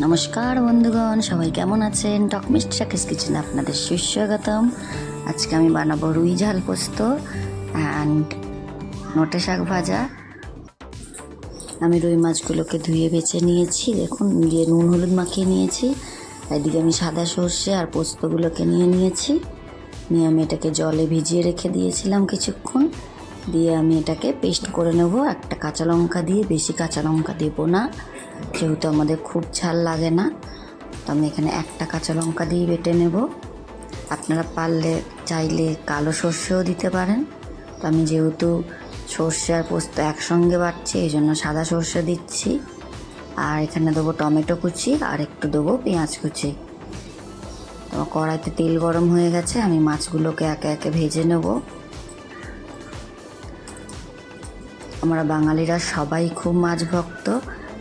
নমস্কার বন্ধুগণ, সবাই কেমন আছেন? টক মিষ্টি শাকের কিচেনে আপনাদের সুস্বাগতম। আজকে আমি বানাবো রুই ঝাল পোস্ত অ্যান্ড নোটে শাক ভাজা। আমি রুই মাছগুলোকে ধুয়ে বেছে নিয়েছি, দেখুন দিয়ে নুন হলুদ মাখিয়ে নিয়েছি। এদিকে আমি সাদা সর্ষে আর পোস্তগুলোকে নিয়েছি। নিয়ে আমি এটাকে জলে ভিজিয়ে রেখে দিয়েছিলাম কিছুক্ষণ। দিয়ে আমি এটাকে পেস্ট করে নেব একটা কাঁচা লঙ্কা দিয়ে। বেশি কাঁচা লঙ্কা দেবো না, যেহেতু আমাদের খুব ঝাল লাগে না। তো আমি এখানে একটা কাঁচা লঙ্কা দিয়ে বেটে নেব। আপনারা পারলে চাইলে কালো সর্ষেও দিতে পারেন। তো আমি যেহেতু সর্ষে আর পোস্ত একসঙ্গে বাটছি, এই জন্য সাদা সর্ষে দিচ্ছি। আর এখানে দেবো টমেটো কুচি আর একটু দেবো পেঁয়াজ কুচি। তো কড়াইতে তেল গরম হয়ে গেছে, আমি মাছগুলোকে একে একে ভেজে নেব। আমরা বাঙালিরা সবাই খুব মাছ ভক্ত।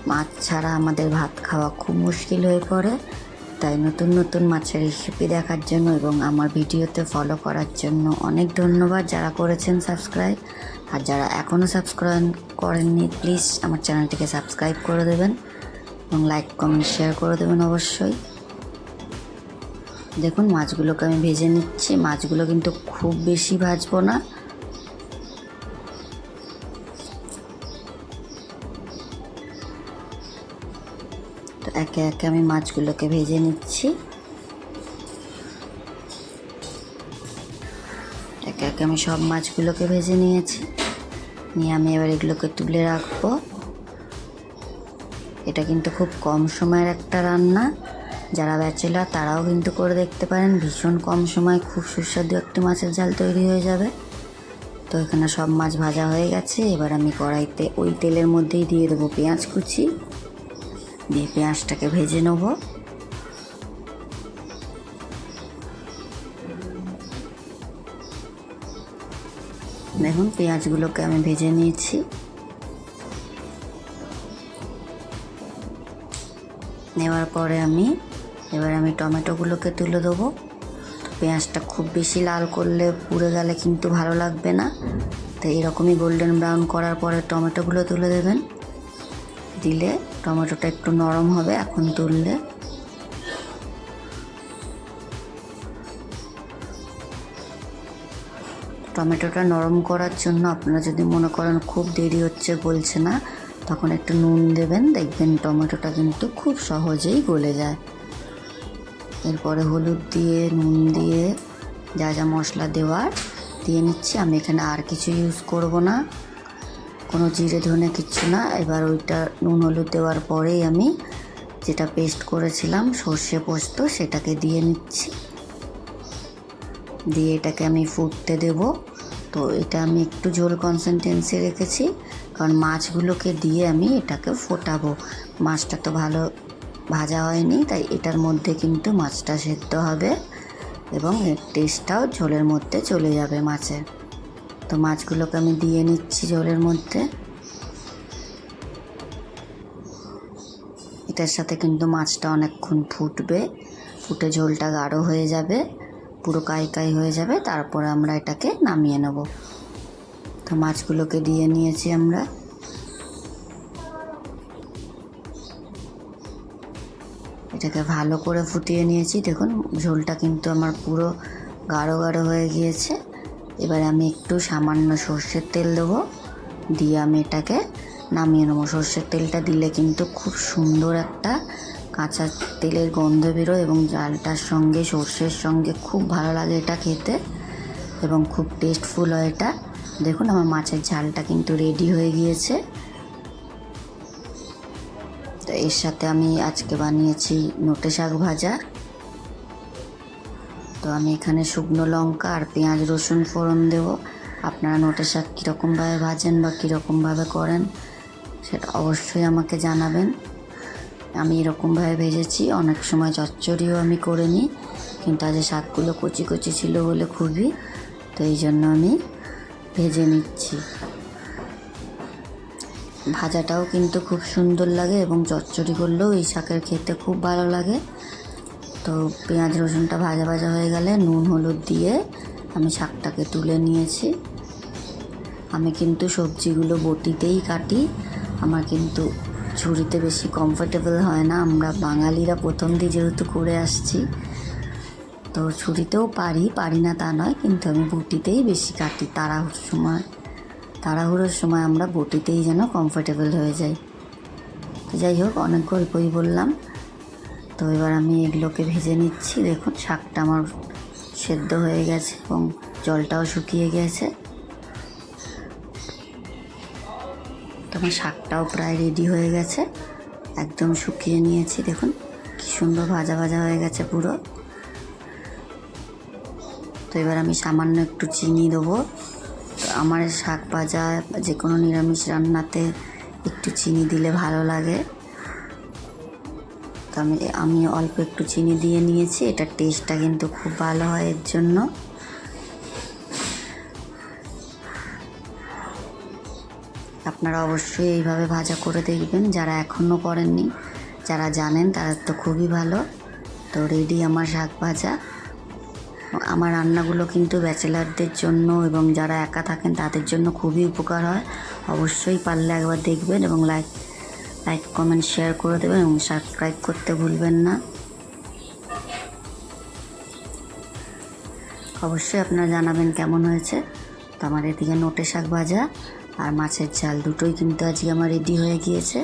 মাছ ছাড়া আমাদের ভাত খাওয়া খুব মুশকিল হয়ে পড়ে। তাই নতুন নতুন মাছের রেসিপি দেখার জন্য এবং আমার ভিডিওতে ফলো করার জন্য অনেক ধন্যবাদ যারা করেছেন সাবস্ক্রাইব। আর যারা এখনও সাবস্ক্রাইব করেননি, প্লিজ আমার চ্যানেলটিকে সাবস্ক্রাইব করে দেবেন এবং লাইক কমেন্ট শেয়ার করে দেবেন অবশ্যই। দেখুন মাছগুলোকে আমি ভেজে নিচ্ছি। মাছগুলো কিন্তু খুব বেশি ভাজবো না। তো একে একে আমি মাছগুলোকে ভেজে নিচ্ছি। একে একে আমি সব মাছগুলোকে ভেজে নিয়েছি। নিয়ে আমি এবার এগুলোকে তুলে রাখবো। এটা কিন্তু খুব কম সময়ের একটা রান্না। যারা ব্যাচেলার তারাও কিন্তু করে দেখতে পারেন। ভীষণ কম সময় খুব সুস্বাদু একটি মাছের ঝাল তৈরি হয়ে যাবে। তো এখানে সব মাছ ভাজা হয়ে গেছে। এবার আমি কড়াইতে ওই তেলের মধ্যেই দিয়ে দেবো পেঁয়াজ কুচি। দিয়ে পেঁয়াজটাকে ভেজে নেব। দেখুন পেঁয়াজগুলোকে আমি ভেজে নিয়েছি। নেওয়ার পরে এবার আমি টমেটোগুলোকে তুলে দেবো। পেঁয়াজটা খুব বেশি লাল করলে পুড়ে গেলে কিন্তু ভালো লাগবে না। তো এরকমই গোল্ডেন ব্রাউন করার পরে টমেটোগুলো তুলে দেবেন। দিলে টমেটোটা একটু নরম হবে এখন তুললে। টমেটোটা নরম করার জন্য আপনারা যদি মনে করেন খুব দেরি হচ্ছে, গলছে না, তখন একটু নুন দেবেন। দেখবেন টমেটোটা কিন্তু খুব সহজেই গলে যায়। এরপরে হলুদ দিয়ে নুন দিয়ে যা যা মশলা দেওয়ার দিয়ে নিচ্ছি। আমি এখানে আর কিছু ইউজ করব না, কোনো জিরে ধনে কিচ্ছু না। এবার ওইটা নুন হলুদ দেওয়ার পরেই আমি যেটা পেস্ট করেছিলাম সর্ষে পোস্ত সেটাকে দিয়ে নিচ্ছি। দিয়ে এটাকে আমি ফুটতে দেব। তো এটা আমি একটু ঝোল কনসিস্টেন্সি রেখেছি, কারণ মাছগুলোকে দিয়ে আমি এটাকে ফোটাবো। মাছটা তো ভালো ভাজা হয়নি, তাই এটার মধ্যে কিন্তু মাছটা সেদ্ধ হবে এবং এর টেস্টটাও ঝোলের মধ্যে চলে যাবে মাছের। তো মাছগুলোকে আমি দিয়ে নিচ্ছি ঝোলের মধ্যে। এটার সাথে কিন্তু মাছটা অনেকক্ষণ ফুটবে, ফুটে ঝোলটা গাঢ় হয়ে যাবে, পুরো কাই হয়ে যাবে। তারপর আমরা এটাকে নামিয়ে নেব। তো মাছগুলোকে দিয়ে নিয়েছি আমরা। এটাকে ভালো করে ফুটিয়ে নিয়েছি। দেখুন ঝোলটা কিন্তু আমার পুরো গাঢ় হয়ে গিয়েছে। এবার আমি একটু সামান্য সর্ষের তেল দেবো, দিয়ে আমি এটাকে নামিয়ে নেবো। সর্ষের তেলটা দিলে কিন্তু খুব সুন্দর একটা কাঁচা তেলের গন্ধ বেরোয় এবং ঝালটার সঙ্গে সর্ষের সঙ্গে খুব ভালো লাগে এটা খেতে এবং খুব টেস্টফুল হয় এটা। দেখুন আমার মাছের ঝালটা কিন্তু রেডি হয়ে গিয়েছে। তো এর সাথে আমি আজকে বানিয়েছি নোটে শাক ভাজা। তো আমি এখানে শুকনো লঙ্কা আর পেঁয়াজ রসুন ফোড়ন দেব। আপনারা নোটে শাক কীরকমভাবে ভাজেন বা কীরকমভাবে করেন সেটা অবশ্যই আমাকে জানাবেন। আমি এরকমভাবে ভেজেছি। অনেক সময় চচ্চড়িও আমি করে নিই, কিন্তু আজ শাকগুলো কচি কচি ছিল বলে খুবই, তো এই জন্য আমি ভেজে নিচ্ছি। ভাজাটাও কিন্তু খুব সুন্দর লাগে এবং চচ্চড়ি করলেও এই শাকের খেতে খুব ভালো লাগে। তো পেঁয়াজ রসুনটা ভাজা হয়ে গেলে নুন হলুদ দিয়ে আমি শাকটাকে তুলে নিয়েছি। আমি কিন্তু সবজিগুলো বটিতেই কাটি। আমার কিন্তু ঝুড়িতে বেশি কমফোর্টেবল হয় না। আমরা বাঙালিরা প্রথম দিয়ে যেহেতু করে আসছি, তো ছুরিতেও পারি না তা নয়, কিন্তু আমি বটিতেই বেশি কাটি। তাড়াহুড়োর সময় আমরা বটিতেই যেন কমফোর্টেবল হয়ে যাই। তো যাই হোক, অনেক গল্পই বললাম। তো এবার আমি এগুলোকে ভেজে নিচ্ছি। দেখুন শাকটা আমার সেদ্ধ হয়ে গেছে এবং জলটাও শুকিয়ে গেছে। তো আমার শাকটাও প্রায় রেডি হয়ে গেছে, একদম শুকিয়ে নিয়েছি। দেখুন কি সুন্দর ভাজা ভাজা হয়ে গেছে পুরো। তো এবার আমি সামান্য একটু চিনি দেবো। তো আমার শাক ভাজা যে কোনো নিরামিষ রান্নাতে একটু চিনি দিলে ভালো লাগে। তো আমি অল্প একটু চিনি দিয়ে নিয়েছি। এটার টেস্টটা কিন্তু খুব ভালো হয় এর জন্য। আপনারা অবশ্যই এইভাবে ভাজা করে দেখবেন, যারা এখনও করেননি। যারা জানেন তারা তো খুবই ভালো। তো রেডি আমার শাক ভাজা। আমার রান্নাগুলো কিন্তু ব্যাচেলারদের জন্য এবং যারা একা থাকেন তাদের জন্য খুবই উপকার হয়। অবশ্যই পারলে একবার দেখবেন এবং লাইক কমেন্ট শেয়ার করে দেবেন এবং সাবস্ক্রাইব করতে ভুলবেন না। অবশ্যই আপনারা জানাবেন কেমন হয়েছে। তো আমার এদিকে নোটে শাক ভাজা আর মাছের ঝাল দুটোই কিন্তু আজকে আমার রেডি হয়ে গিয়েছে।